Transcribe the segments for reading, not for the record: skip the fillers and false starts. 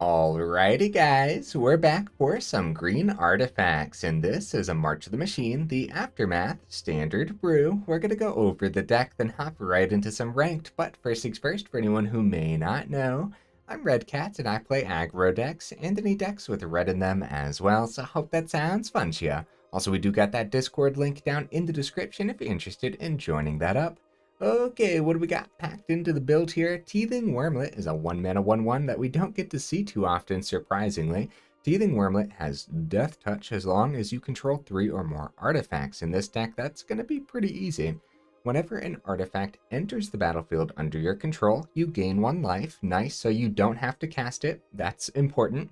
Alrighty guys, we're back for some green artifacts, and this is a March of the Machine, the Aftermath Standard Brew. We're going to go over the deck, then hop right into some ranked, but first things first, for anyone who may not know, I'm Red Cat and I play aggro decks, and any decks with red in them as well, so I hope that sounds fun to ya. Also, we do got that Discord link down in the description if you're interested in joining that up. Okay, what do we got packed into the build here? Teething Wurmlet is a 1-mana 1/1 that we don't get to see too often, surprisingly. Teething Wurmlet has Death Touch as long as you control 3 or more artifacts. In this deck, that's going to be pretty easy. Whenever an artifact enters the battlefield under your control, you gain 1 life. Nice, so you don't have to cast it. That's important.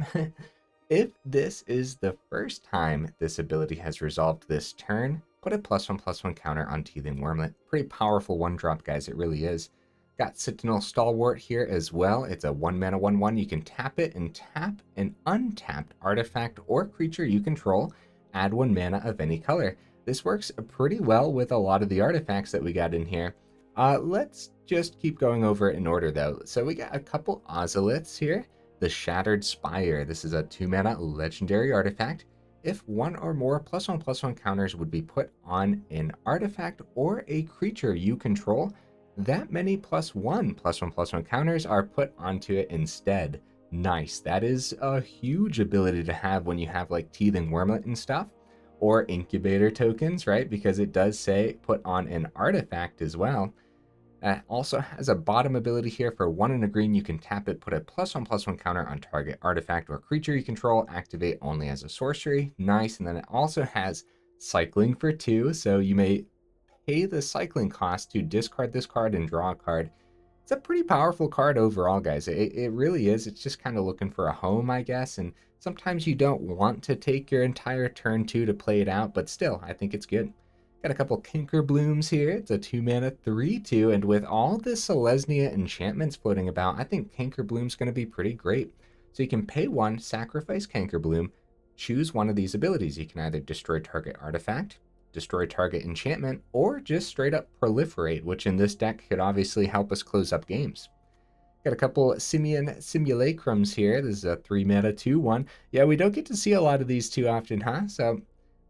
If this is the first time this ability has resolved this turn, put a +1/+1 counter on Teething Wurmlet. Pretty powerful 1-drop, guys, it really is. Got Citanul Stalwart here as well. It's a 1-mana 1/1. You can tap it and tap an untapped artifact or creature you control. Add 1 mana of any color. This works pretty well with a lot of the artifacts that we got in here. Let's just keep going over it in order, though. So we got a couple Ozoliths here. The Shattered Spire. This is a 2-mana legendary artifact. If 1 or more +1/+1 counters would be put on an artifact or a creature you control, that many +1/+1 counters are put onto it instead. Nice. That is a huge ability to have when you have like Teething Wurmlet and stuff, or incubator tokens, right? Because it does say put on an artifact as well. Also has a bottom ability here for 1 and a green. You can tap it, put a +1/+1 counter on target artifact or creature you control, activate only as a sorcery. Nice. And then it also has cycling for 2. So you may pay the cycling cost to discard this card and draw a card. It's a pretty powerful card overall, guys. It really is. It's just kind of looking for a home, I guess. And sometimes you don't want to take your entire turn 2 to play it out, but still, I think it's good. Got a couple Cankerblooms here. It's a 2-mana 3/2, and with all the Selesnya enchantments floating about, I think Cankerbloom's going to be pretty great. So you can pay 1, sacrifice Cankerbloom, choose one of these abilities. You can either destroy target artifact, destroy target enchantment, or just straight up proliferate, which in this deck could obviously help us close up games. Got a couple Simian Simulacrums here. This is a 3-mana 2/1. Yeah, we don't get to see a lot of these too often, huh? So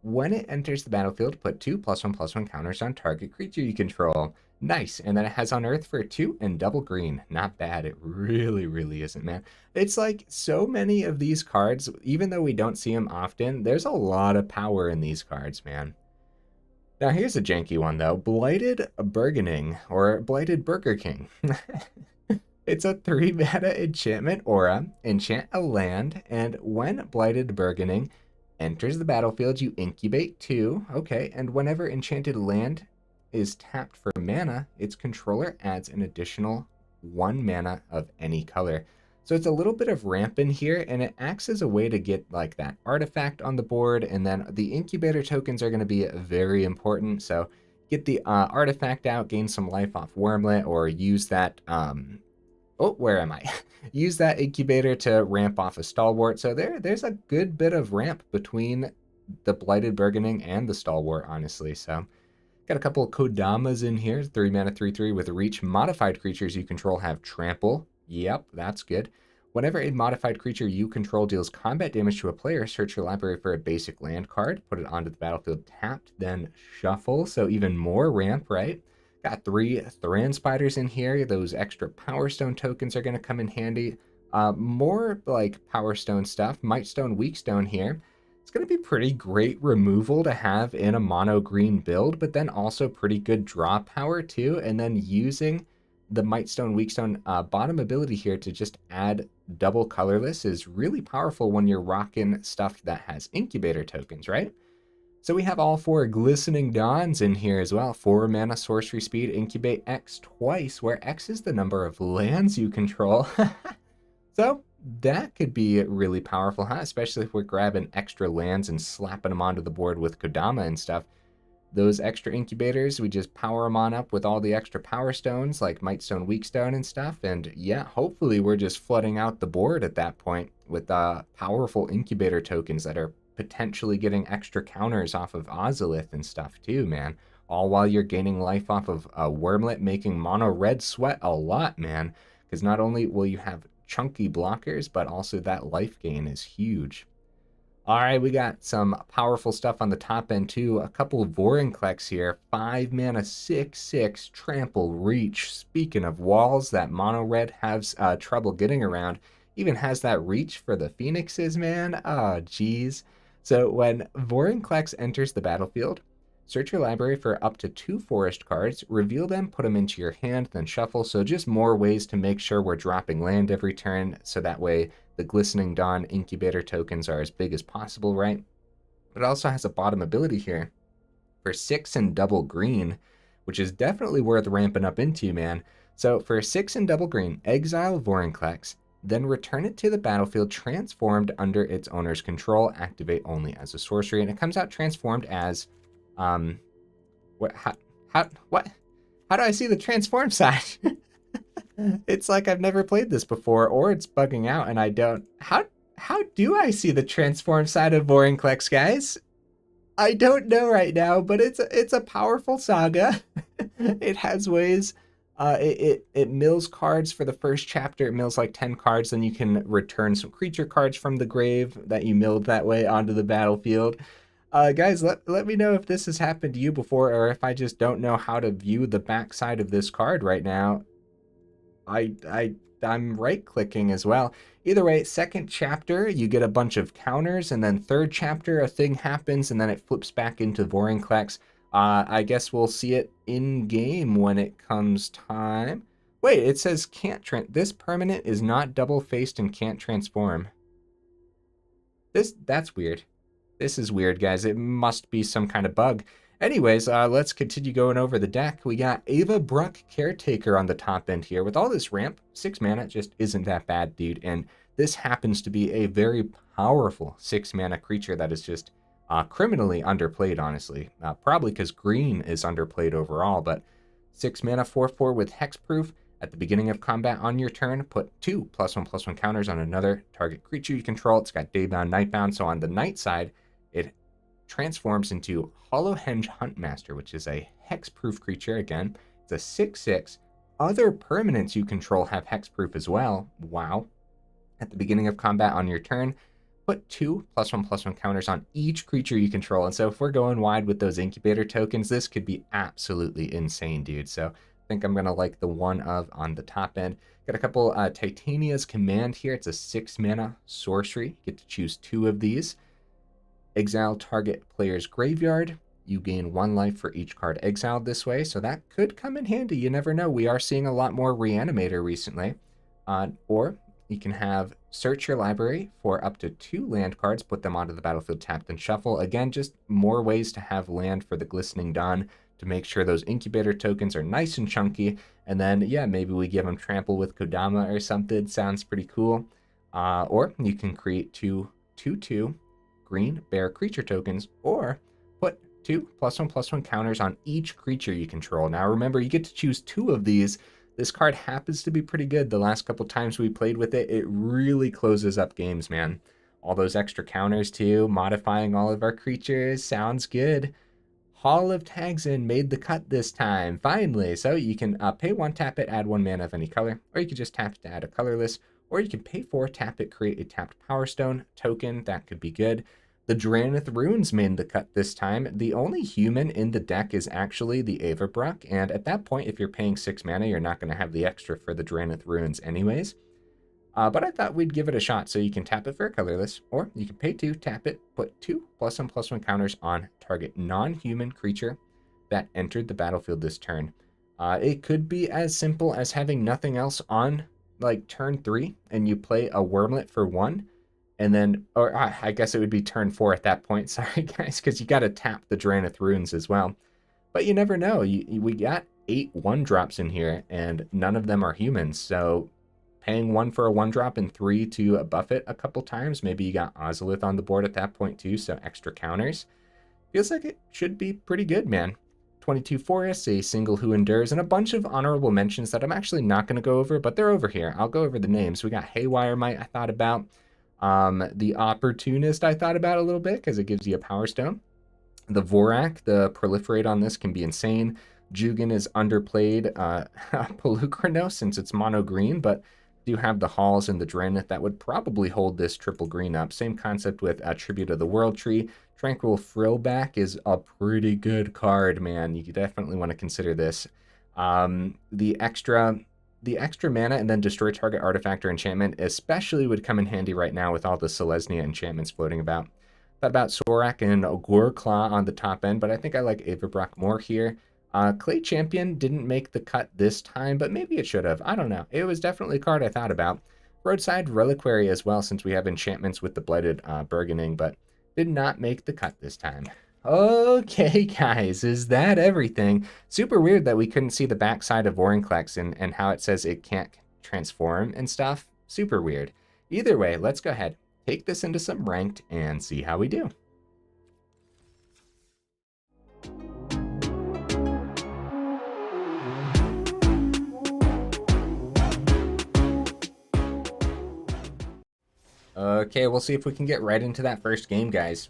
when it enters the battlefield, put 2 +1/+1 counters on target creature you control. Nice. And then it has Unearth for 2 and double green. Not bad. It really, really isn't, man. It's like so many of these cards, even though we don't see them often, there's a lot of power in these cards, man. Now here's a janky one, though. Blighted Burgeoning, or Blighted Burger King. It's a 3-mana enchantment aura. Enchant a land, and when Blighted Burgeoning enters the battlefield, you incubate 2. Okay, and whenever enchanted land is tapped for mana, its controller adds an additional 1 mana of any color. So it's a little bit of ramp in here, and it acts as a way to get like that artifact on the board, and then the incubator tokens are going to be very important. So get the artifact out, gain some life off Wurmlet, or use that where am I? Use that incubator to ramp off a Stalwart. So there's a good bit of ramp between the Blighted Burgeoning and the Stalwart, honestly. So got a couple of Kodamas in here. 3-mana 3/3 with reach. Modified creatures you control have trample. Yep, that's good. Whenever a modified creature you control deals combat damage to a player, search your library for a basic land card, put it onto the battlefield tapped, then shuffle. So even more ramp, right? Got 3 Thran Spiders in here. Those extra Power Stone tokens are going to come in handy. More like Power Stone stuff. Mightstone, Weakstone here. It's going to be pretty great removal to have in a mono green build, but then also pretty good draw power too. And then using the Mightstone, Weakstone bottom ability here to just add double colorless is really powerful when you're rocking stuff that has incubator tokens, right? So we have all 4 Glistening Dawns in here as well. 4 mana sorcery speed, incubate X twice, where X is the number of lands you control. So that could be really powerful, huh? Especially if we're grabbing extra lands and slapping them onto the board with Kodama and stuff. Those extra incubators, we just power them on up with all the extra power stones like Mightstone, Weakstone and stuff. And yeah, hopefully we're just flooding out the board at that point with powerful incubator tokens that are potentially getting extra counters off of Ozolith and stuff too, man. All while you're gaining life off of Wurmlet, making mono red sweat a lot, man. Because not only will you have chunky blockers, but also that life gain is huge. All right, we got some powerful stuff on the top end too. A couple of Vorinclex here. 5 mana, 6/6, trample, reach. Speaking of walls that mono red has trouble getting around, even has that reach for the Phoenixes, man. Oh, geez. So when Vorinclex enters the battlefield, search your library for up to 2 forest cards, reveal them, put them into your hand, then shuffle. So just more ways to make sure we're dropping land every turn, so that way the Glistening Dawn incubator tokens are as big as possible, right? But it also has a bottom ability here for 6 and double green, which is definitely worth ramping up into, man. So for 6 and double green, exile Vorinclex, then return it to the battlefield transformed under its owner's control, activate only as a sorcery, and it comes out transformed as, what, how do I see the transform side? It's like I've never played this before, or it's bugging out and I don't. How do I see the transform side of Vorinclex, guys? I don't know right now, but it's a powerful saga. It has ways. It mills cards for the first chapter. It mills like 10 cards, then you can return some creature cards from the grave that you milled that way onto the battlefield. Guys, let me know if this has happened to you before, or if I just don't know how to view the backside of this card right now. I'm right-clicking as well. Either way, second chapter, you get a bunch of counters, and then third chapter, a thing happens, and then it flips back into Vorinclex. I guess we'll see it in-game when it comes time. Wait, it says this permanent is not double-faced and can't transform. That's weird. This is weird, guys. It must be some kind of bug. Anyways, let's continue going over the deck. We got Avabruck Caretaker on the top end here. With all this ramp, 6 mana just isn't that bad, dude. And this happens to be a very powerful 6 mana creature that is just criminally underplayed, honestly. Probably because green is underplayed overall, but 6 mana, 4/4 with hexproof. At the beginning of combat on your turn, put 2 +1/+1 counters on another target creature you control. It's got daybound, nightbound, so on the night side, it transforms into Hollowhenge Huntmaster, which is a hexproof creature. Again, it's a 6/6. Other permanents you control have hexproof as well. Wow. At the beginning of combat on your turn, put 2 +1/+1 counters on each creature you control. And so if we're going wide with those incubator tokens, this could be absolutely insane, dude. So I think I'm going to like the one of on the top end. Got a couple Titania's Command here. It's a 6 mana sorcery. You get to choose 2 of these. Exile target player's graveyard. You gain 1 life for each card exiled this way, so that could come in handy. You never know. We are seeing a lot more Reanimator recently. Or you can have search your library for up to 2 land cards, put them onto the battlefield tapped and shuffle. Again, just more ways to have land for the Glistening Dawn to make sure those incubator tokens are nice and chunky. And then, yeah, maybe we give them trample with Kodama or something. Sounds pretty cool. Or you can create 2/2 green bear creature tokens, or put 2 +1/+1 counters on each creature you control. Now remember, you get to choose 2 of these. This card happens to be pretty good. The last couple times we played with it, it really closes up games, man. All those extra counters too, modifying all of our creatures, sounds good. Hall of Tagsin made the cut this time, finally. So you can pay 1, tap it, add 1 mana of any color, or you can just tap it to add a colorless, or you can pay 4, tap it, create a tapped Power Stone token. That could be good. The Drannith Ruins made the cut this time. The only human in the deck is actually the Avabruck, and at that point, if you're paying 6 mana, you're not going to have the extra for the Drannith Ruins anyways. But I thought we'd give it a shot, so you can tap it for a colorless, or you can pay 2, tap it, put 2 +1/+1 counters on target non-human creature that entered the battlefield this turn. It could be as simple as having nothing else on, like, turn 3, and you play a Wurmlet for 1, and then, or I guess it would be turn 4 at that point. Sorry, guys, because you got to tap the Drannith Ruins as well. But you never know. We got 8 1-drops in here, and none of them are humans. So paying 1 for a 1-drop and 3 to buff it a couple times. Maybe you got Ozolith on the board at that point too, so extra counters. Feels like it should be pretty good, man. 22 forests, a single who endures, and a bunch of honorable mentions that I'm actually not going to go over, but they're over here. I'll go over the names. We got Haywire Might I thought about. The Opportunist I thought about a little bit because it gives you a Power Stone. The Vorak, the Proliferate on this can be insane. Jugan is underplayed Pelucrano since it's mono green, but do have the Halls and the Drannith that would probably hold this triple green up. Same concept with Tribute of the World Tree. Tranquil Frillback is a pretty good card, man. You definitely want to consider this. The extra mana and then destroy target artifact or enchantment especially would come in handy right now with all the Selesnya enchantments floating about. Thought about Sorak and Gorklaw on the top end, but I think I like Avabruck more here. Clay Champion didn't make the cut this time, but maybe it should have. I don't know. It was definitely a card I thought about. Roadside Reliquary as well, since we have enchantments with the Blighted Burgeoning, but did not make the cut this time. Okay, guys, is that everything? Super weird that we couldn't see the backside of Vorinclex and how it says it can't transform and stuff. Super weird. Either way, let's go ahead, take this into some ranked, and see how we do. Okay, we'll see if we can get right into that first game, guys.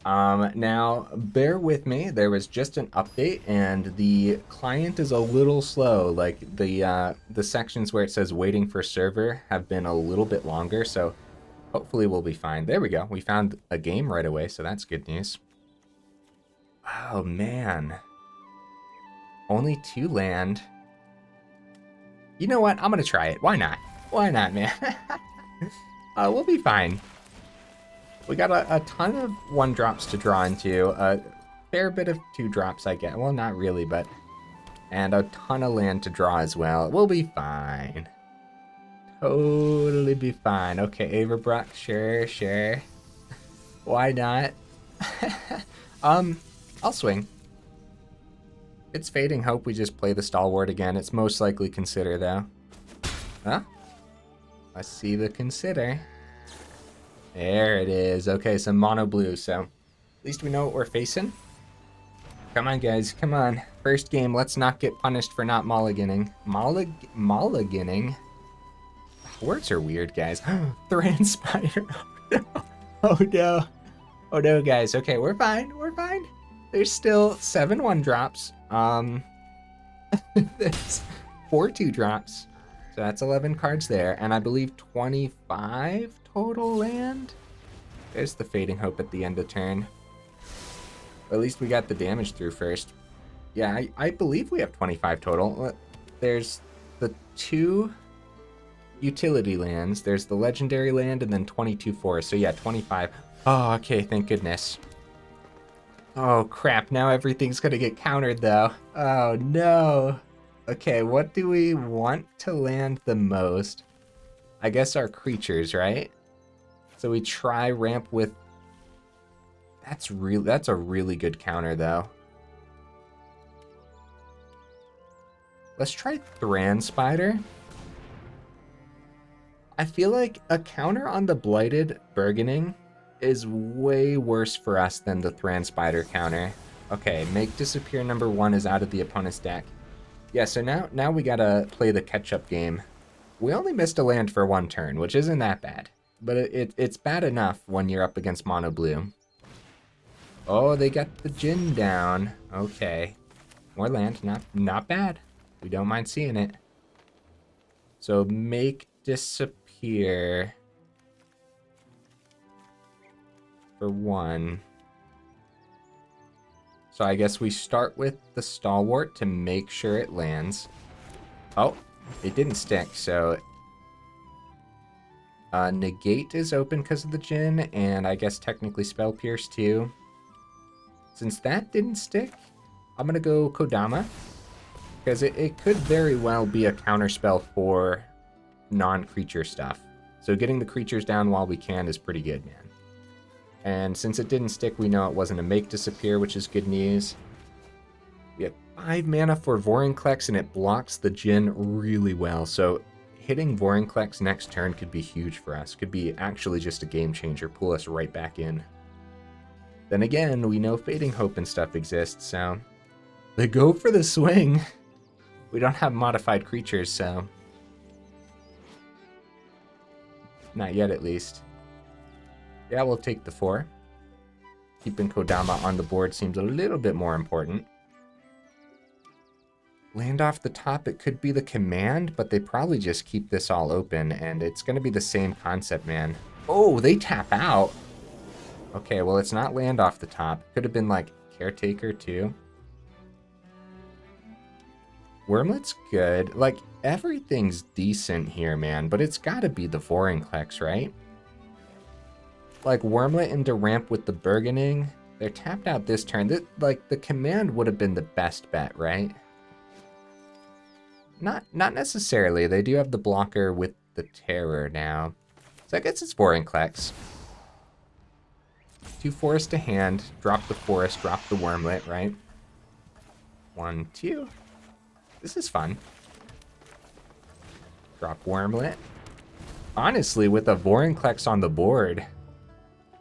Now, bear with me. There was just an update, and the client is a little slow. Like, the sections where it says waiting for server have been a little bit longer, so hopefully we'll be fine. There we go. We found a game right away, so that's good news. Oh, man. Only 2 land. You know what? I'm going to try it. Why not? Why not, man? We'll be fine. We got a ton of 1-drops to draw into, a fair bit of 2-drops, I guess. Well, not really, but... And a ton of land to draw as well. We'll be fine. Totally be fine. Okay, Avabruck, sure. Why not? I'll swing. It's Fading Hope we just play the Stalwart again. It's most likely Consider, though. Huh? I see the Consider. There it is. Okay, some mono blue, so at least we know what we're facing. Come on, guys. Come on. First game, let's not get punished for not mulliganing. Mulliganing? Words are weird, guys. Thran Spider. Oh, no. Oh, no, guys. Okay, we're fine. We're fine. There's still 7 1-drops. There's 4 2-drops. So that's 11 cards there, and I believe 25 total land? There's the Fading Hope at the end of turn. At least we got the damage through first. Yeah, I believe we have 25 total. There's the 2 utility lands, there's the legendary land, and then 22 forests. So yeah, 25. Oh, okay, thank goodness. Oh, crap, now everything's gonna get countered, though. Oh, no. Okay, what do we want to land the most? I guess our creatures, right? So we try ramp with... That's a really good counter, though. Let's try Thran Spider. I feel like a counter on the Blighted Burgeoning is way worse for us than the Thran Spider counter. Okay, make disappear number 1 is out of the opponent's deck. Yeah, so now we gotta play the catch-up game. We only missed a land for 1 turn, which isn't that bad. But it's bad enough when you're up against mono blue. Oh, they got the Djinn down. Okay. More land, not bad. We don't mind seeing it. So make disappear for 1. So I guess we start with the Stalwart to make sure it lands. Oh, it didn't stick, so... Negate is open because of the Djinn, and I guess technically Spell Pierce too. Since that didn't stick, I'm going to go Kodama. Because it could very well be a counterspell for non-creature stuff. So getting the creatures down while we can is pretty good, man. And since it didn't stick, we know it wasn't a make disappear, which is good news. We have 5 mana for Vorinclex, and it blocks the Djinn really well. So hitting Vorinclex next turn could be huge for us. Could be actually just a game changer, pull us right back in. Then again, we know Fading Hope and stuff exists, so they go for the swing. We don't have modified creatures, so not yet at least. Yeah, we'll take the 4. Keeping Kodama on the board seems a little bit more important. land off the top, it could be the command, but they probably just keep this all open, and it's going to be the same concept, man. Oh, they tap out. Okay, well, it's not land off the top. Could have been, like, Caretaker, too. Wurmlet's good. Like, everything's decent here, man, but it's got to be the Vorinclex, right? Like, Wurmlet into ramp with the Burgeoning. They're tapped out this turn. Like, the command would have been the best bet, right? Not necessarily. They do have the blocker with the Terror now. So I guess it's Vorinclex. 2 forest to hand. Drop the forest, drop the Wurmlet, right? 1, 2. This is fun. Drop Wurmlet. Honestly, with a Vorinclex on the board,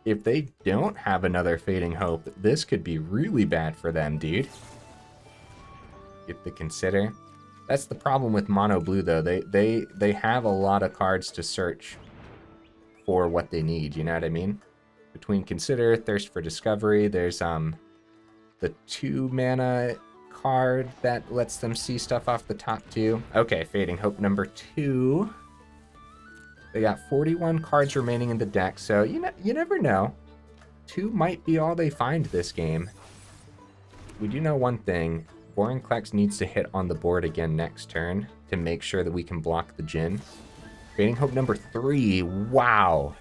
if they don't have another Fading Hope, this could be really bad for them, dude. Get the Consider. That's the problem with mono blue, though. They have a lot of cards to search for what they need, you know what I mean? Between Consider, Thirst for Discovery, there's the 2 mana card that lets them see stuff off the top too. Okay, Fading Hope number 2. They got 41 cards remaining in the deck, so you never know. 2 might be all they find this game. We do know one thing. Vorinclex needs to hit on the board again next turn to make sure that we can block the Djinn. Fading Hope number 3. Wow.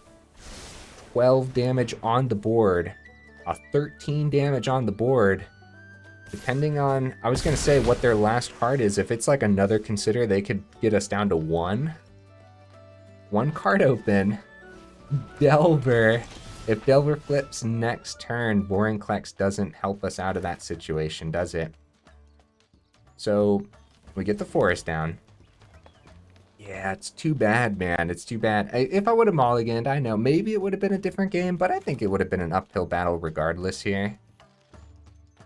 12 damage on the board. 13 damage on the board. Depending on, I was going to say what their last card is. If it's like another Consider, they could get us down to 1. 1 card open. Delver. If Delver flips next turn, Vorinclex doesn't help us out of that situation, does it? So, we get the forest down. Yeah, it's too bad, man. It's too bad. If I would have mulliganed, I know, maybe it would have been a different game, but I think it would have been an uphill battle regardless here.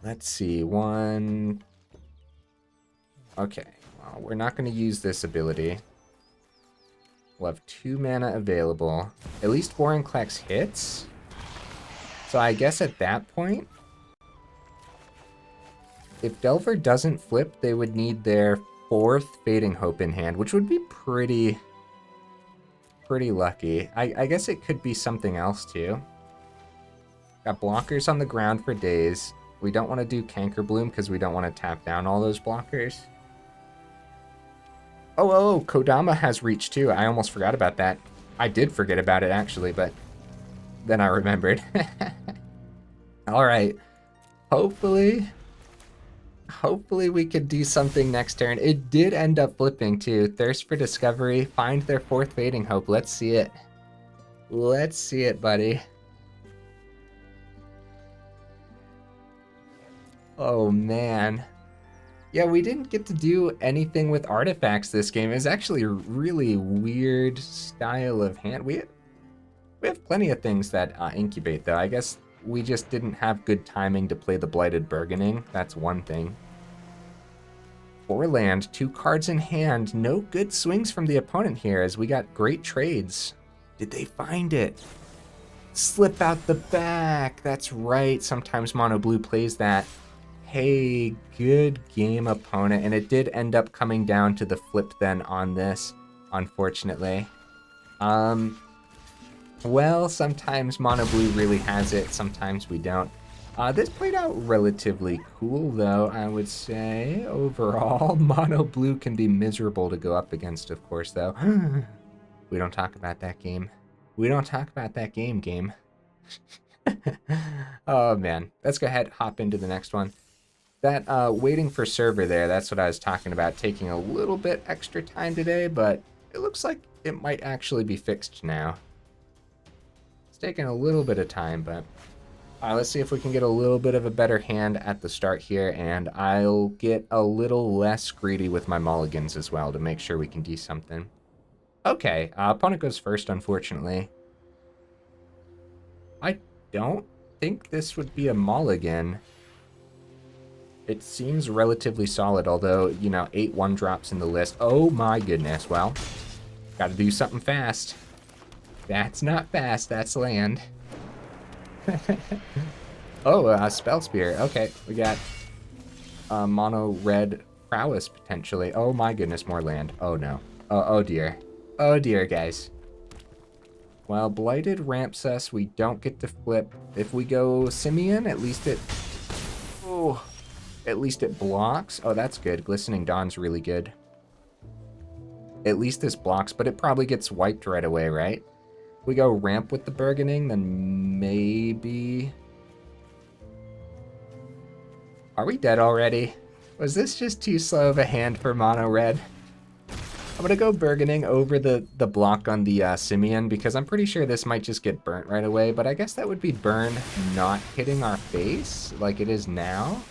Let's see, 1... Okay, well, we're not going to use this ability. We'll have 2 mana available. At least Vorinclex hits. So I guess at that point, if Delver doesn't flip, they would need their 4th Fading Hope in hand, which would be pretty lucky. I guess it could be something else too. Got blockers on the ground for days. We don't want to do Cankerbloom because we don't want to tap down all those blockers. Oh, Kodama has reach too. I almost forgot about that. I did forget about it actually, but then I remembered. All right. Hopefully we could do something next turn. It did end up flipping too. Thirst for Discovery. Find their 4th Fading Hope. Let's see it. Let's see it, buddy. Oh, man. Yeah, we didn't get to do anything with artifacts this game. It's actually a really weird style of hand. We have plenty of things that incubate, though. I guess we just didn't have good timing to play the Blighted Burgeoning. That's one thing. 4 land, 2 cards in hand. No good swings from the opponent here as we got great trades. Did they find it? Slip out the back. That's right. Sometimes Mono Blue plays that. Hey, good game, opponent. And it did end up coming down to the flip then on this, unfortunately. Well, sometimes Mono Blue really has it, sometimes we don't. This played out relatively cool, though, I would say. Overall, Mono Blue can be miserable to go up against, of course, though. We don't talk about that game. We don't talk about that game. Oh, man. Let's go ahead, hop into the next one. That waiting for server there, that's what I was talking about, taking a little bit extra time today, but it looks like it might actually be fixed now. It's taking a little bit of time, but let's see if we can get a little bit of a better hand at the start here, and I'll get a little less greedy with my mulligans as well to make sure we can do something. Okay, opponent goes first, unfortunately. I don't think this would be a mulligan. It seems relatively solid, although, you know, 8 1-drops in the list. Oh my goodness, well, gotta do something fast. That's not fast, that's land. Oh, Spell Spear. Okay, we got mono red prowess, potentially. Oh my goodness, more land. Oh no. Oh dear. Oh dear, guys. Well, Blighted ramps us. We don't get to flip. If we go Simian, at least it... Oh, at least it blocks. Oh, that's good. Glistening Dawn's really good. At least this blocks, but it probably gets wiped right away, right? If we go ramp with the Burgeoning, then maybe... Are we dead already? Was this just too slow of a hand for mono red? I'm gonna go Burgeoning over the block on the Simian because I'm pretty sure this might just get burnt right away, but I guess that would be burn not hitting our face like it is now.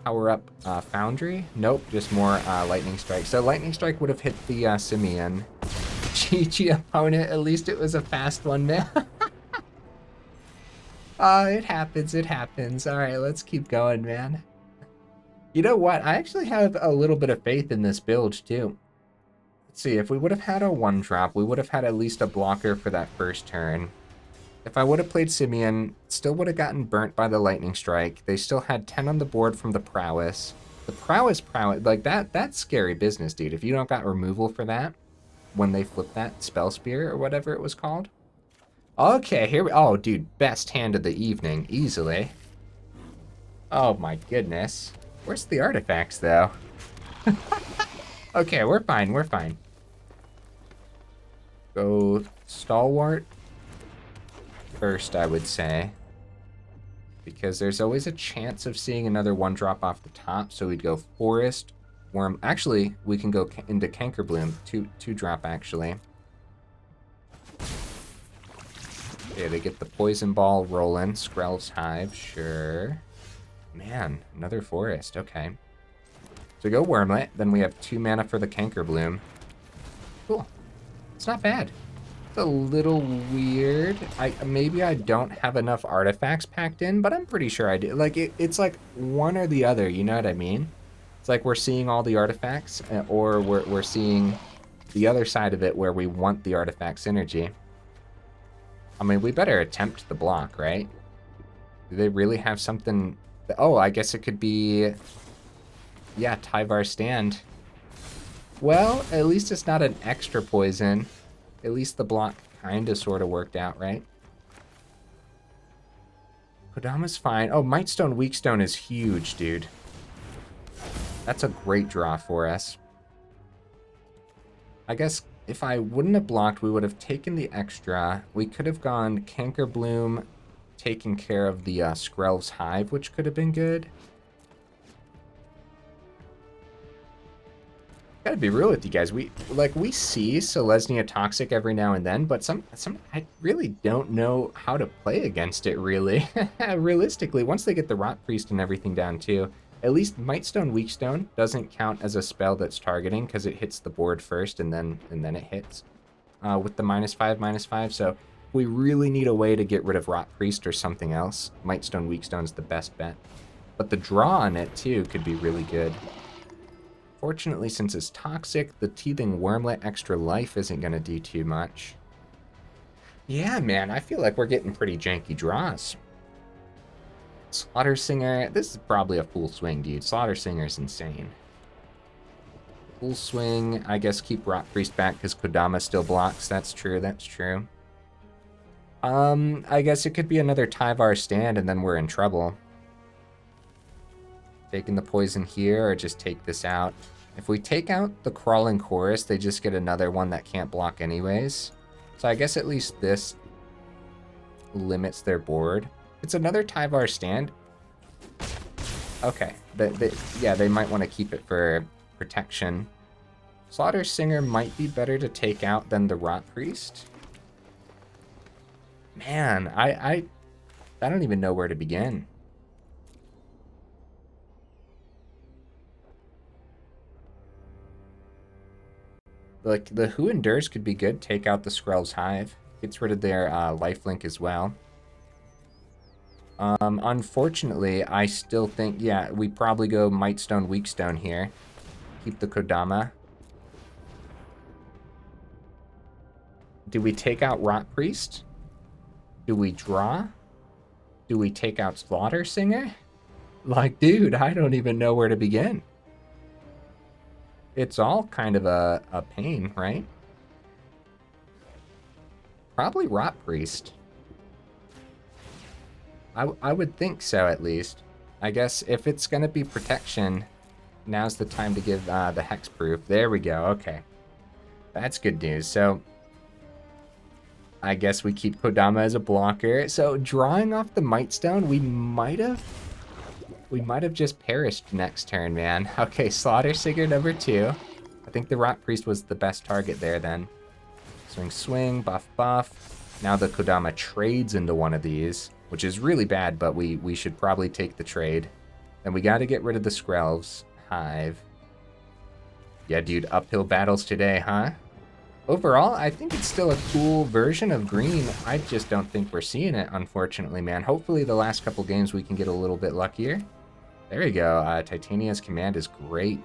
Power up Foundry? Nope, just more Lightning Strike. So Lightning Strike would have hit the Simian. GG opponent, at least it was a fast one, man. It happens, it happens. All right, let's keep going, man. You know what? I actually have a little bit of faith in this build, too. Let's see, if we would have had a 1-drop, we would have had at least a blocker for that first turn. If I would have played Simian, still would have gotten burnt by the Lightning Strike. They still had 10 on the board from the Prowess. The Prowess, like that's scary business, dude. If you don't got removal for that, when they flip that Spell Spear or whatever it was called. Okay, here we... Oh, dude, best hand of the evening, easily. Oh my goodness. Where's the artifacts, though? Okay, we're fine, we're fine. Go Stalwart first, I would say. Because there's always a chance of seeing another 1-drop off the top, so we'd go Forest, Worm... Actually, we can go into Cankerbloom, 2-drop, actually. Yeah, they get the Poison Ball rolling. Skrelv's Hive, sure. Man, another Forest, okay. So go Wurmlet, then we have 2 mana for the Cankerbloom. Cool. It's not bad. It's a little weird. Maybe I don't have enough artifacts packed in, but I'm pretty sure I do. Like, it's like one or the other, you know what I mean? It's like we're seeing all the artifacts, or we're seeing the other side of it where we want the artifact synergy. I mean, we better attempt the block, right? Do they really have something... Oh, I guess it could be... Yeah, Tyvar Stand. Well, at least it's not an extra poison. At least the block kind of sort of worked out, right? Kodama's fine. Oh, Mightstone Weakstone is huge, dude. That's a great draw for us. I guess if I wouldn't have blocked, we would have taken the extra. We could have gone Cankerbloom, taking care of the Skrelv's Hive, which could have been good. Gotta be real with you guys. We see Selesnya Toxic every now and then, but some I really don't know how to play against it, really. Realistically, once they get the Rot Priest and everything down too, at least Mightstone Weakstone doesn't count as a spell that's targeting because it hits the board first and then it hits with the -5/-5. So we really need a way to get rid of Rot Priest or something else. Mightstone Weakstone's the best bet, but the draw on it too could be really good. Fortunately, since it's toxic, the Teething Wurmlet extra life isn't going to do too much. Yeah, man, I feel like we're getting pretty janky draws. Slaughter Singer, this is probably a full swing, dude. Slaughter Singer's insane. Full swing, I guess keep Rot Priest back because Kodama still blocks. That's true, that's true. I guess it could be another Tyvar Stand and then we're in trouble. Taking the poison here or just take this out. If we take out the Crawling Chorus, they just get another one that can't block anyways. So I guess at least this limits their board. It's another Tyvar Stand. Okay, yeah, they might want to keep it for protection. Slaughter Singer might be better to take out than the Rot Priest. Man, I don't even know where to begin. Like, the Who Endures could be good. Take out the Skrelv's Hive. Gets rid of their lifelink as well. Unfortunately, I still think, yeah, we probably go Mightstone Weakstone here. Keep the Kodama. Do we take out Rot Priest? Do we draw? Do we take out Slaughter Singer? Like, dude, I don't even know where to begin. It's all kind of a pain, right? Probably Rot Priest. I would think so, at least. I guess if it's going to be protection, now's the time to give the hexproof. There we go. Okay. That's good news. So I guess we keep Kodama as a blocker. So drawing off the Mightstone, we might have just perished next turn, man. Okay, Slaughter Sigurd number 2. I think the Rot Priest was the best target there then. Swing, swing, buff, buff. Now the Kodama trades into one of these, which is really bad, but we should probably take the trade. Then we got to get rid of the Skrelv's Hive. Yeah, dude, uphill battles today, huh? Overall, I think it's still a cool version of green. I just don't think we're seeing it, unfortunately, man. Hopefully the last couple games we can get a little bit luckier. There we go. Titania's command is great.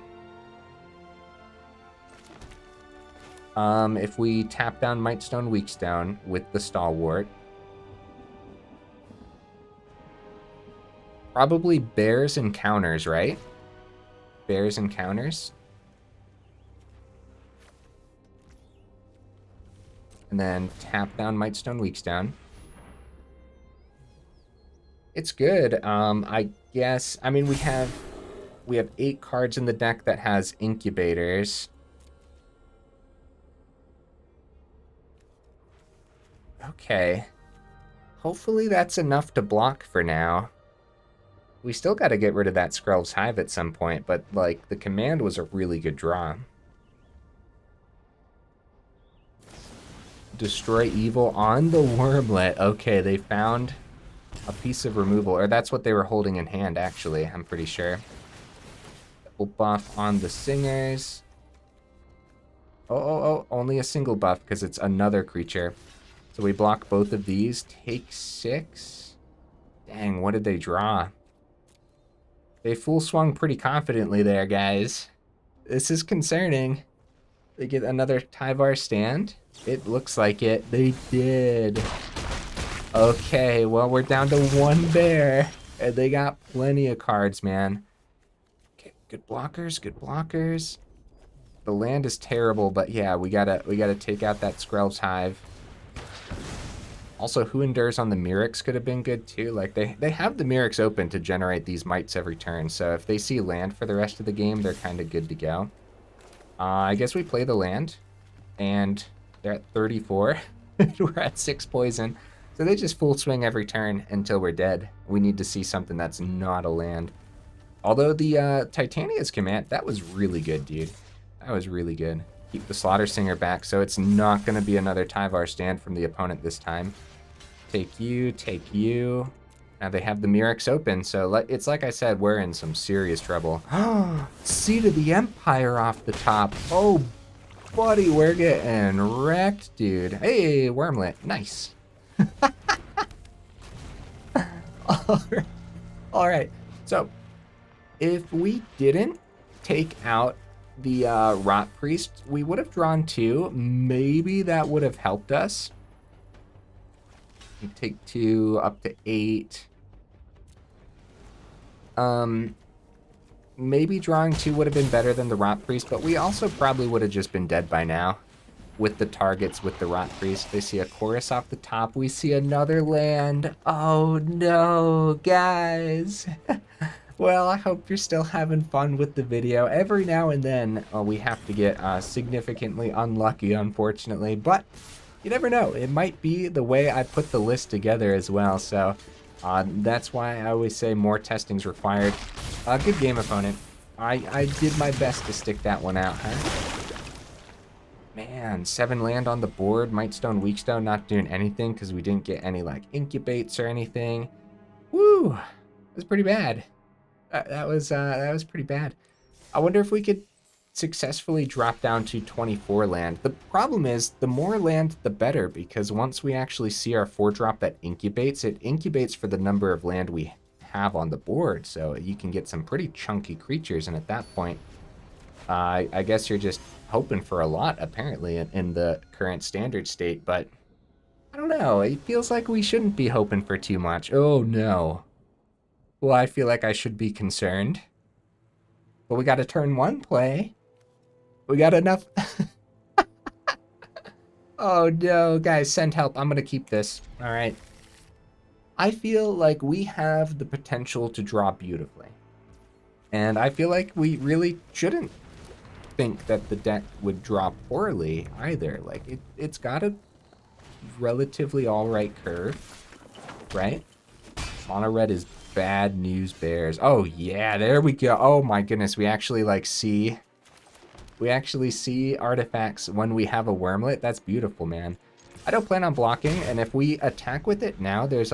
If we tap down Mightstone, Weakstone with the Stalwart, probably bears and counters, right? Bears and counters. And then tap down Mightstone, Weakstone. It's good. I guess. I mean, we have 8 cards in the deck that has incubators. Okay. Hopefully that's enough to block for now. We still got to get rid of that Skrelv's Hive at some point, but, like, the command was a really good draw. Destroy evil on the Wurmlet. Okay, they found a piece of removal, or that's what they were holding in hand, actually, I'm pretty sure. Double buff on the Singers. Oh, only a single buff because it's another creature. So we block both of these. Take 6. Dang, what did they draw? They full swung pretty confidently there, guys. This is concerning. They get another Tyvar stand. It looks like it. They did. Okay, well, we're down to 1 bear. And they got plenty of cards, man. Okay, good blockers, good blockers. The land is terrible, but yeah, we gotta take out that Skrelv's Hive. Also, Who Endures on the Mirrex could have been good too. Like, they have the Mirrex open to generate these mites every turn, so if they see land for the rest of the game, they're kind of good to go. I guess we play the land, and they're at 34. We're at 6 poison. So they just full swing every turn until we're dead. We need to see something that's not a land. Although the Titania's command, that was really good, dude. That was really good. Keep the Slaughter Singer back, so it's not going to be another Tyvar stand from the opponent this time. Take you, take you. Now they have the Mirrex open, so it's like I said, we're in some serious trouble. Seat of the Empire off the top. Oh, buddy, we're getting wrecked, dude. Hey, Wurmlet, nice. All right. So, if we didn't take out the Rot Priest, we would have drawn 2. Maybe that would have helped us. We take 2 up to 8. Maybe drawing 2 would have been better than the Rot Priest, but we also probably would have just been dead by now with the targets with the Rot Priest. They see a chorus off the top. We see another land. Oh no, guys. Well, I hope you're still having fun with the video. Every now and then we have to get significantly unlucky, unfortunately, but you never know. It might be the way I put the list together as well, so that's why I always say more testing's required. Good game, opponent. I did my best to stick that one out, huh? Man, 7 land on the board. Mightstone, Weakstone not doing anything because we didn't get any, like, incubates or anything. Woo! It was pretty bad. That was pretty bad. I wonder if we could successfully drop down to 24 land. The problem is, the more land, the better, because once we actually see our 4-drop that incubates, it incubates for the number of land we have on the board, so you can get some pretty chunky creatures, and at that point, I guess you're just hoping for a lot, apparently, in the current standard state, but I don't know. It feels like we shouldn't be hoping for too much. Oh, no. well, I feel like I should be concerned. But we got a turn 1 play. We got enough. Oh no, guys, send help. I'm gonna keep this. All right. I feel like we have the potential to draw beautifully. And I feel like we really shouldn't think that the deck would draw poorly either. Like, it's got a relatively alright curve, right? Mono red is bad news bears. Oh yeah, there we go. Oh my goodness, we actually like see artifacts when we have a Wurmlet. That's beautiful, man. I don't plan on blocking, and if we attack with it now, there's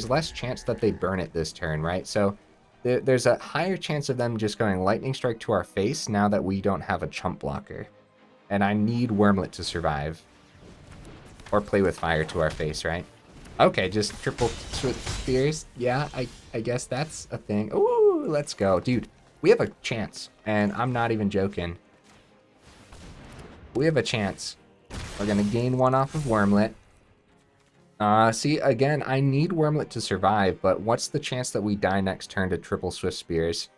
less chance that they burn it this turn, right? So there's a higher chance of them just going Lightning Strike to our face now that we don't have a chump blocker. And I need Wurmlet to survive. Or play with fire to our face, right? Okay, just triple spears. Yeah, I guess that's a thing. Ooh, let's go. Dude, we have a chance, and I'm not even joking. We have a chance. We're gonna gain 1 off of Wurmlet. See, again, I need Wurmlet to survive, but what's the chance that we die next turn to triple Swift Spears?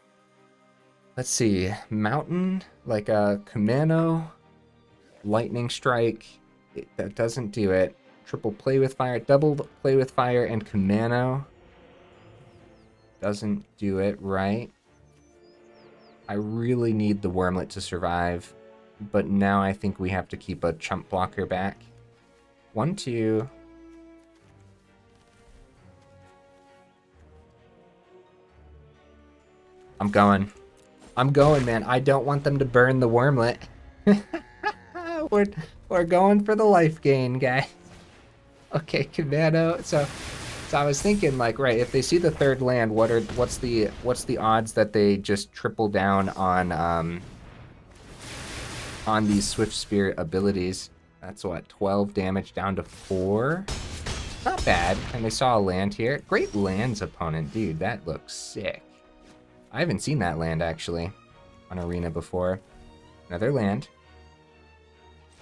Let's see. Mountain, like a Kumano, Lightning Strike. That doesn't do it. Triple Play with Fire, double Play with Fire, and Kumano. Doesn't do it, right? I really need the Wurmlet to survive. But now I think we have to keep a chump blocker back. 1, 2. I'm going. I'm going, man. I don't want them to burn the Wurmlet. We're going for the life gain, guys. Okay, Commando. So I was thinking, like, right, if they see the 3rd land, what's the odds that they just triple down on these Swift Spirit abilities? That's what, 12 damage down to 4? Not bad. And they saw a land here. Great lands, opponent. Dude, that looks sick. I haven't seen that land, actually, on Arena before. Another land.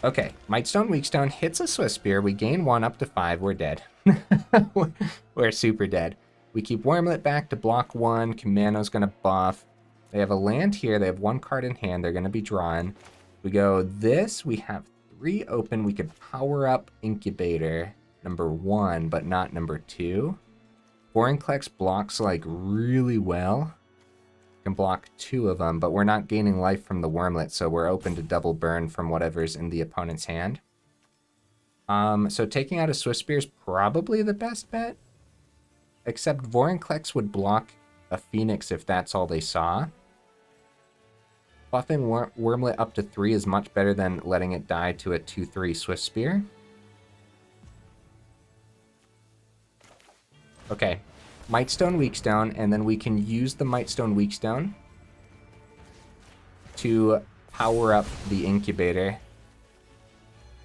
Okay, Mightstone, Weakstone hits a Swift Spear. We gain 1 up to 5. We're dead. We're super dead. We keep Wurmlet back to block 1. Kumano's going to buff. They have a land here. They have 1 card in hand. They're going to be drawn. We go this. We have 3 open. We could power up Incubator number 1, but not number 2. Vorinclex blocks like really well. Can block 2 of them, but we're not gaining life from the Wurmlet, so we're open to double burn from whatever's in the opponent's hand. So taking out a Swift Spear is probably the best bet. Except Vorinclex would block a Phoenix if that's all they saw. Buffing Wurmlet up to 3 is much better than letting it die to a 2/3 Swift Spear. Okay. Mightstone, Weakstone, and then we can use the Mightstone, Weakstone to power up the Incubator.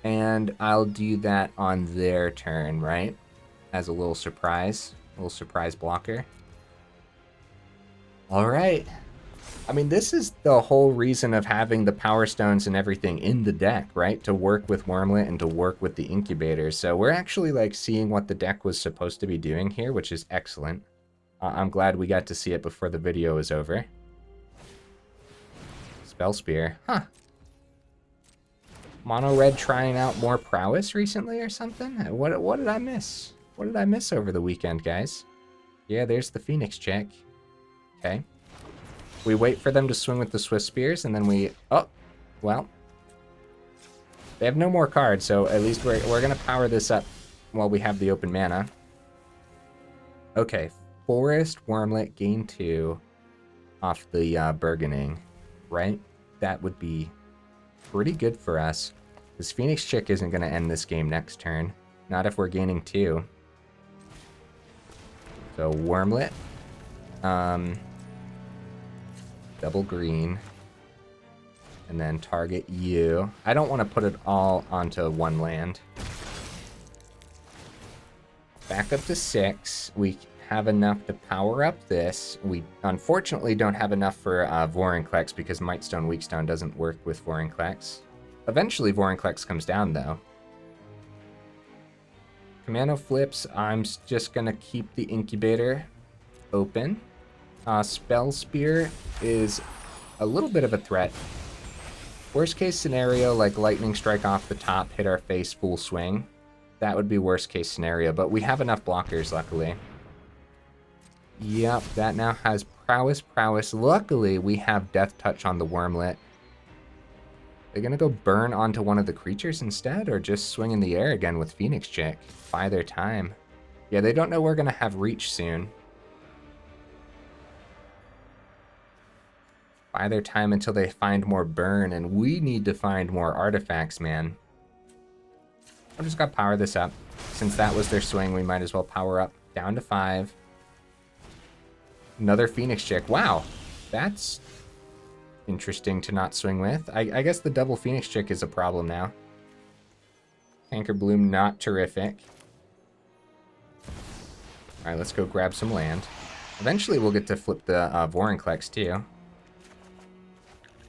And I'll do that on their turn, right? As a little surprise blocker. All right. I mean, this is the whole reason of having the Power Stones and everything in the deck, right? To work with Wurmlet and to work with the Incubator. So we're actually like seeing what the deck was supposed to be doing here, which is excellent. I'm glad we got to see it before the video is over. Spell Spear. Huh. Mono Red trying out more prowess recently or something? What did I miss? What did I miss over the weekend, guys? Yeah, there's the Phoenix check. Okay. We wait for them to swing with the Swift Spears, and then we... Oh, well. They have no more cards, so at least we're going to power this up while we have the open mana. Okay, Forest, Wurmlet, gain 2 off the Burgeoning, right? That would be pretty good for us. This Phoenix Chick isn't going to end this game next turn. Not if we're gaining 2. So, Wurmlet. Double green. And then target you. I don't want to put it all onto 1 land. Back up to 6. We have enough to power up this. We unfortunately don't have enough for Vorinclex because Mightstone Weakstone doesn't work with Vorinclex. Eventually Vorinclex comes down though. Commando flips. I'm just going to keep the Incubator open. Spell Spear is a little bit of a threat. Worst case scenario, like Lightning Strike off the top, hit our face full swing. That would be worst case scenario, but we have enough blockers, luckily. Yep, that now has Prowess. Luckily, we have Death Touch on the Wurmlet. They're gonna go burn onto one of the creatures instead, or just swing in the air again with Phoenix Chick. Buy their time. Yeah, they don't know we're gonna have Reach soon. Buy their time until they find more burn, and we need to find more artifacts, man. I'm just gonna power this up. Since that was their swing, we might as well power up. Down to 5. Another Phoenix Chick. Wow, that's interesting to not swing with. I guess the double Phoenix Chick is a problem now. Cankerbloom, not terrific. Alright, let's go grab some land. Eventually we'll get to flip the Vorinclex too.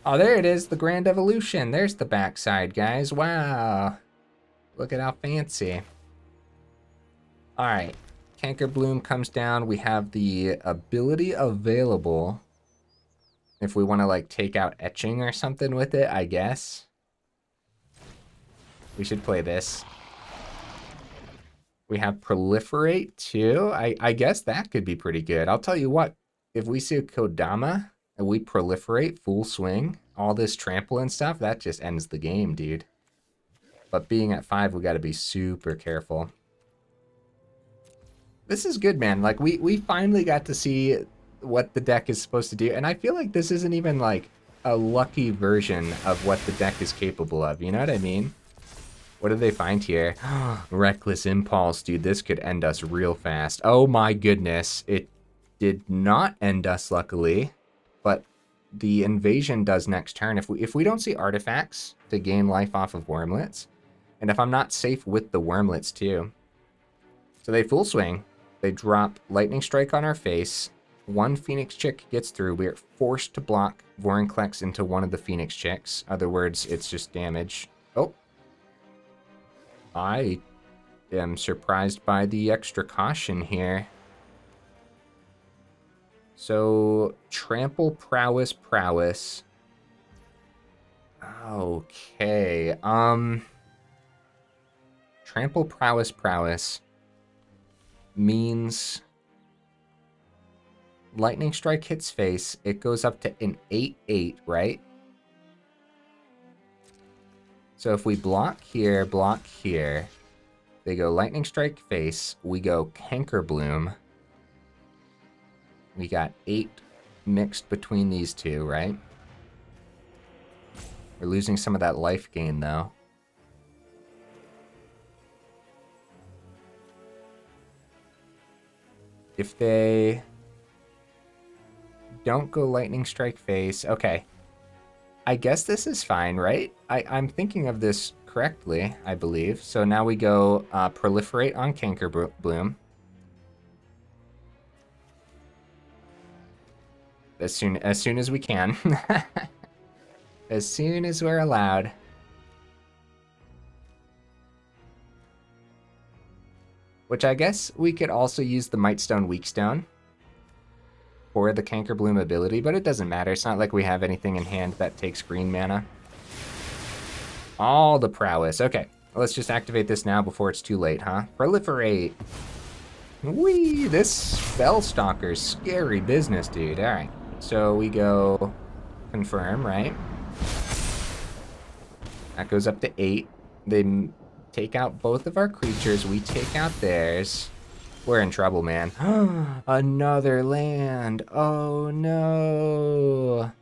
Oh, there it is, the Grand Evolution. There's the backside, guys. Wow. Look at how fancy. Alright, Cankerbloom comes down. We have the ability available if we want to, like, take out Etching or something with it, I guess. We should play this. We have Proliferate, too. I guess that could be pretty good. I'll tell you what, if we see a Kodama and we Proliferate full swing, all this trample and stuff, that just ends the game, dude. But being at 5, we got to be super careful. This is good, man. Like, we finally got to see what the deck is supposed to do, and I feel like this isn't even, like, a lucky version of what the deck is capable of. You know what I mean? What did they find here? Reckless Impulse, dude. This could end us real fast. Oh my goodness. It did not end us, luckily, but the Invasion does next turn. If we don't see artifacts to gain life off of Wurmlets, and if I'm not safe with the Wurmlets too. So they full swing. They drop Lightning Strike on our face. One Phoenix Chick gets through. We are forced to block Vorinclex into one of the Phoenix Chicks. Other words, it's just damage. Oh. I am surprised by the extra caution here. So, Trample, Prowess. Okay, Trample, Prowess means Lightning Strike hits face. It goes up to an 8/8, right? So if we block here, they go Lightning Strike face, we go Cankerbloom. We got 8 mixed between these two, right? We're losing some of that life gain, though. If they don't go Lightning Strike face, okay. I guess this is fine, right? I'm thinking of this correctly, I believe. So now we go Proliferate on Cankerbloom. As soon as we can. As soon as we're allowed. Which I guess we could also use the Mightstone and Weakstone for the Cankerbloom ability, but it doesn't matter. It's not like we have anything in hand that takes green mana. All the prowess. Okay, let's just activate this now before it's too late, huh? Proliferate. Whee! This Spellstalker's scary business, dude. Alright, so we go confirm, right? That goes up to 8. They take out both of our creatures. We take out theirs. We're in trouble, man. Another land. Oh, no.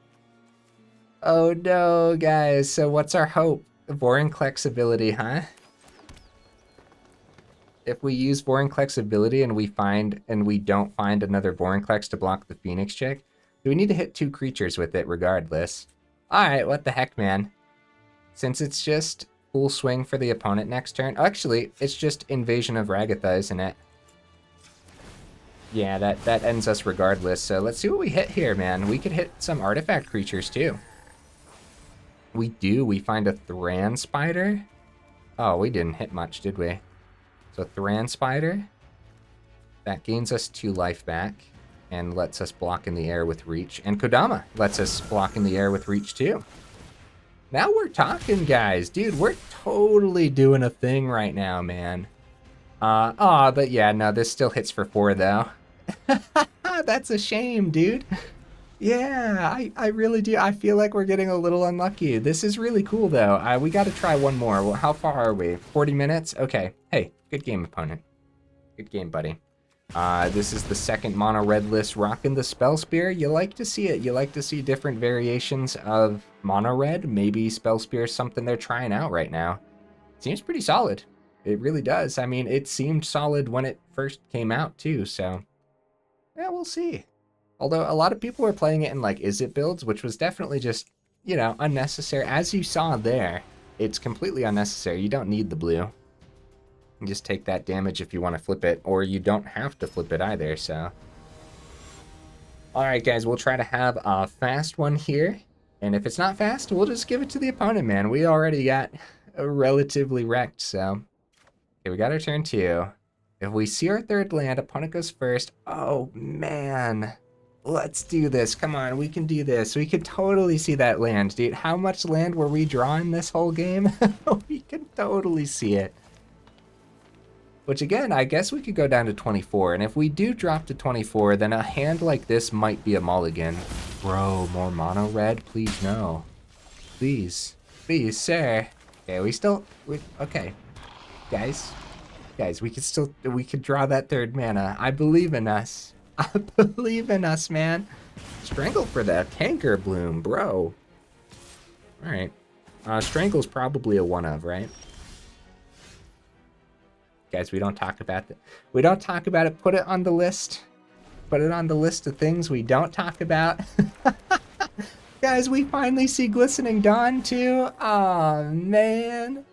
Oh, no, guys. So what's our hope? Vorinclex ability, huh? If we use Vorinclex ability and we don't find another Vorinclex to block the Phoenix Chick, do we need to hit 2 creatures with it regardless? Alright, what the heck, man. Since it's just full swing for the opponent next turn. Actually, it's just Invasion of Ragatha, isn't it? Yeah, that ends us regardless. So let's see what we hit here, man. We could hit some artifact creatures too. We do. We find a Thran Spider. Oh, we didn't hit much, did we? So Thran Spider. That gains us 2 life back. and lets us block in the air with reach. And Kodama lets us block in the air with reach too. Now we're talking, guys. Dude, we're totally doing a thing right now, man. But yeah, no, this still hits for 4 though. That's a shame, dude. Yeah, I really do. I feel like we're getting a little unlucky. This is really cool though. We got to try one more. Well, how far are we? 40 minutes? Okay. Hey, good game, opponent. Good game, buddy. This is the second mono red list rocking the Spell Spear. You like to see it. You like to see different variations of mono red. Maybe Spell Spear is something they're trying out right now. Seems pretty solid. It really does. I mean, it seemed solid when it first came out too, so yeah, we'll see. Although a lot of people were playing it in like is it builds, which was definitely just, you know, unnecessary. As you saw there, it's completely unnecessary. You don't need the blue. You just take that damage if you want to flip it, or you don't have to flip it either, so. Alright guys, we'll try to have a fast one here. And if it's not fast, we'll just give it to the opponent, man. We already got relatively wrecked, so. Okay, we got our turn 2. If we see our third land, opponent goes first. Oh, man. Let's do this. Come on, we can do this. We can totally see that land, dude. How much land were we drawing this whole game? We can totally see it. Which again, I guess we could go down to 24. And if we do drop to 24, then a hand like this might be a mulligan. Bro, more mono red? Please, no. Please. Please, sir. Okay, okay. Guys, we could draw that third mana. I believe in us. I believe in us, man. Strangle for the Cankerbloom, bro. Alright. Strangle's probably a one of, right? Guys, we don't talk about it. We don't talk about it. Put it on the list. Put it on the list of things we don't talk about. Guys, we finally see Glistening Dawn too. Aw, man.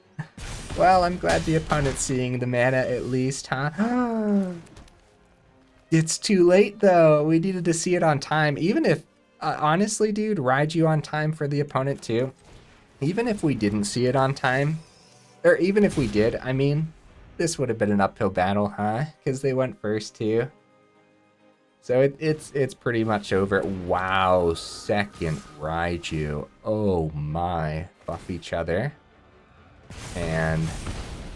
Well, I'm glad the opponent's seeing the mana at least, huh? It's too late, though. We needed to see it on time. Even if, honestly, dude, ride you on time for the opponent, too. Even if we didn't see it on time, or even if we did, I mean, this would have been an uphill battle, huh? Because they went first, too. So it's pretty much over. Wow, second Raiju. Oh, my. Buff each other. And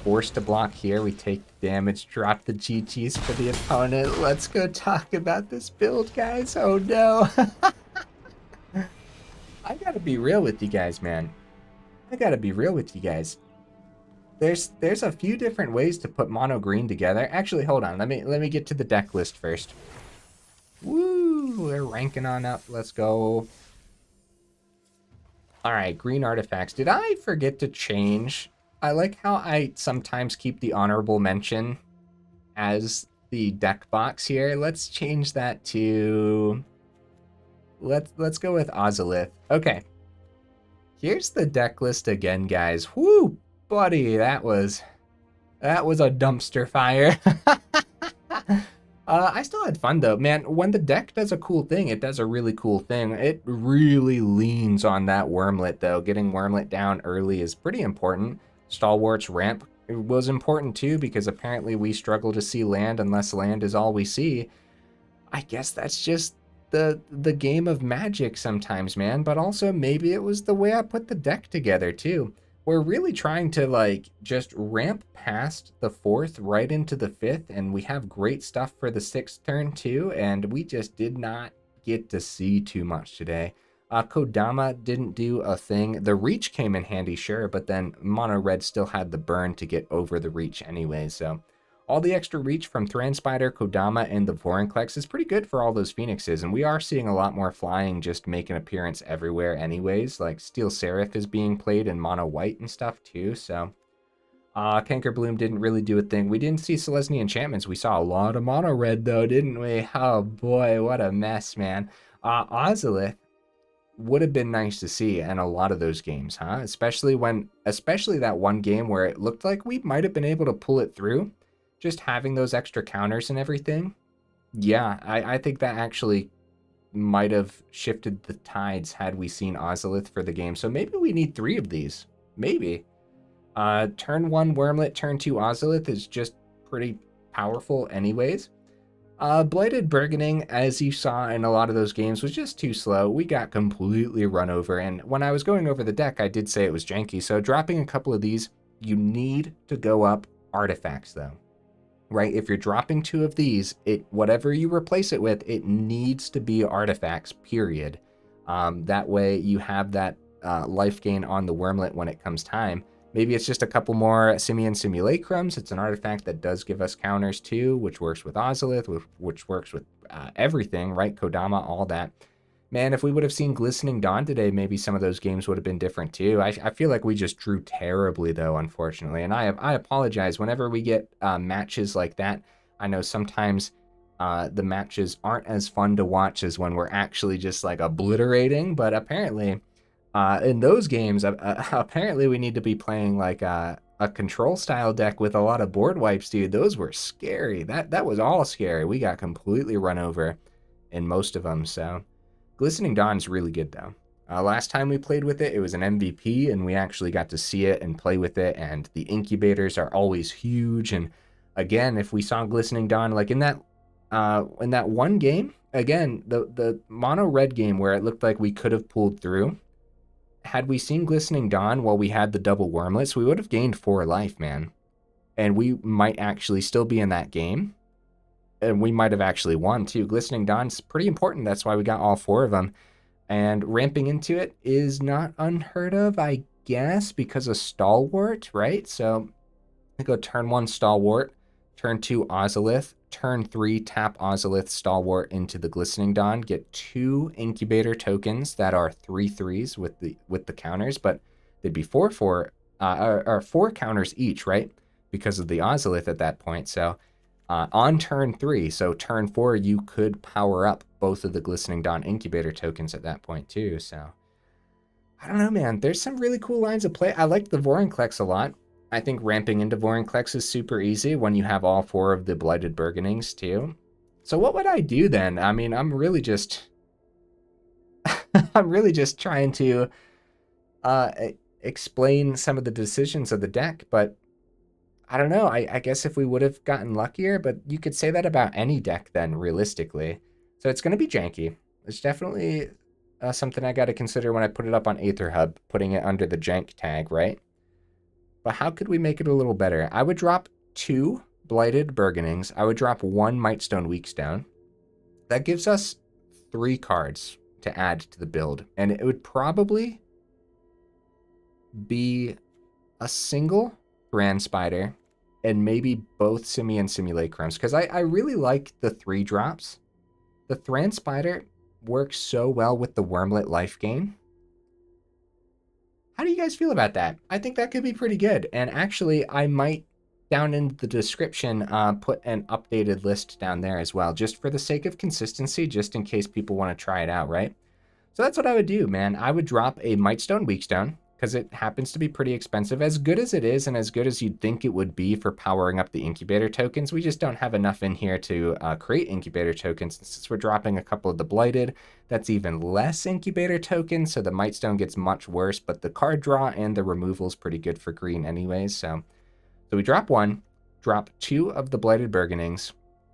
forced to block here. We take the damage, drop the GGs for the opponent. Let's go talk about this build, guys. Oh no. I gotta be real with you guys, man. I gotta be real with you guys. There's a few different ways to put mono green together. Actually, hold on. Let me get to the deck list first. Woo! We're ranking on up. Let's go. Alright, green artifacts. Did I forget to change? I like how I sometimes keep the honorable mention as the deck box here. Let's change that to... Let's go with Ozolith. Okay. Here's the deck list again, guys. Whoo, buddy, that was a dumpster fire. I still had fun though, man. When the deck does a cool thing, it does a really cool thing. It really leans on that Wurmlet though. Getting Wurmlet down early is pretty important. Stalwart's ramp was important too, because apparently we struggle to see land unless land is all we see. I guess that's just the game of Magic sometimes, man. But also maybe it was the way I put the deck together too. We're really trying to like just ramp past the 4th right into the 5th, and we have great stuff for the 6th turn too, and we just did not get to see too much today. Kodama didn't do a thing. The reach came in handy, sure, but then mono red still had the burn to get over the reach anyway, so all the extra reach from Thran Spider, Kodama, and the Vorinclex is pretty good for all those Phoenixes, and we are seeing a lot more flying just make an appearance everywhere anyways, like Steel Seraph is being played in mono white and stuff too, so Cankerbloom didn't really do a thing. We didn't see Selesnya enchantments. We saw a lot of mono red though, didn't we? Oh boy, what a mess, man. Ozolith would have been nice to see in a lot of those games, huh? Especially that one game where it looked like we might have been able to pull it through. Just having those extra counters and everything. Yeah, I think that actually might have shifted the tides had we seen Ozolith for the game. So maybe we need 3 of these. Maybe. Turn 1 Wurmlet, turn 2 Ozolith is just pretty powerful anyways. Blighted Burgeoning, as you saw in a lot of those games, was just too slow. We got completely run over, and when I was going over the deck, I did say it was janky, so dropping a couple of these, you need to go up artifacts, though. Right? If you're dropping 2 of these, whatever you replace it with, it needs to be artifacts, period. That way you have that life gain on the Wurmlet when it comes time. Maybe it's just a couple more Simian Simulacrums. It's an artifact that does give us counters too, which works with Ozolith, which works with everything, right? Kodama, all that. Man, if we would have seen Glistening Dawn today, maybe some of those games would have been different too. I feel like we just drew terribly, though, unfortunately. And I apologize. Whenever we get matches like that, I know sometimes the matches aren't as fun to watch as when we're actually just like obliterating. But apparently, in those games, apparently we need to be playing like a control style deck with a lot of board wipes, dude. Those were scary. That was all scary. We got completely run over in most of them, so... Glistening Dawn is really good, though. Last time we played with it, it was an MVP, and we actually got to see it and play with it, and the incubators are always huge. And again, if we saw Glistening Dawn, like in that one game, again, the mono red game where it looked like we could have pulled through, had we seen Glistening Dawn while we had the double Wurmlets, we would have gained 4 life, man. And we might actually still be in that game. And we might have actually won too. Glistening Dawn's pretty important. That's why we got all 4 of them. And ramping into it is not unheard of, I guess, because of Stalwart, right? So I go turn 1 Stalwart, turn 2 Ozolith, turn 3 tap Ozolith Stalwart into the Glistening Dawn, get 2 incubator tokens that are 3/3s with the counters, but they'd be 4 counters each, right? Because of the Ozolith at that point. So on turn 3, so turn 4, you could power up both of the Glistening Dawn incubator tokens at that point too. So I don't know, man. There's some really cool lines of play. I like the Vorinclex a lot. I think ramping into Vorinclex is super easy when you have all 4 of the Blighted Burgeonings too. So what would I do then? I mean, I'm really just I'm really just trying to explain some of the decisions of the deck, but I don't know. I guess if we would have gotten luckier, but you could say that about any deck then, realistically. So it's going to be janky. It's definitely something I got to consider when I put it up on Aether Hub, putting it under the jank tag, right? But how could we make it a little better? I would drop 2 Blighted Burgeonings. I would drop 1 Mightstone Weakstone. That gives us 3 cards to add to the build. And it would probably be a single Thran Spider and maybe both Simian Simulacrums, because I really like the 3 drops. The Thran Spider works so well with the Wurmlet life gain. How do you guys feel about that? I think that could be pretty good. And actually, I might, down in the description, put an updated list down there as well, just for the sake of consistency, just in case people want to try it out, right? So that's what I would do, man. I would drop a Mightstone Weakstone, because it happens to be pretty expensive. As good as it is, and as good as you'd think it would be for powering up the incubator tokens, we just don't have enough in here to create incubator tokens. Since we're dropping a couple of the Blighted, that's even less incubator tokens, so the Mightstone gets much worse, but the card draw and the removal is pretty good for green anyways. So we drop 1, drop 2 of the Blighted Burgeonings,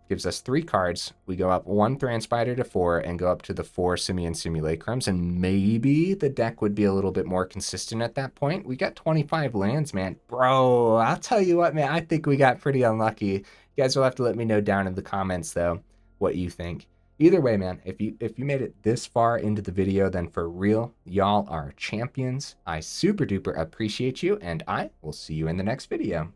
gives us 3 cards. We go up 1 Thran Spider to 4 and go up to the 4 Simian Simulacrums, and maybe the deck would be a little bit more consistent at that point. We got 25 lands, man. Bro, I'll tell you what, man, I think we got pretty unlucky. You guys will have to let me know down in the comments, though, what you think. Either way, man, if you made it this far into the video, then for real, y'all are champions. I super duper appreciate you, and I will see you in the next video.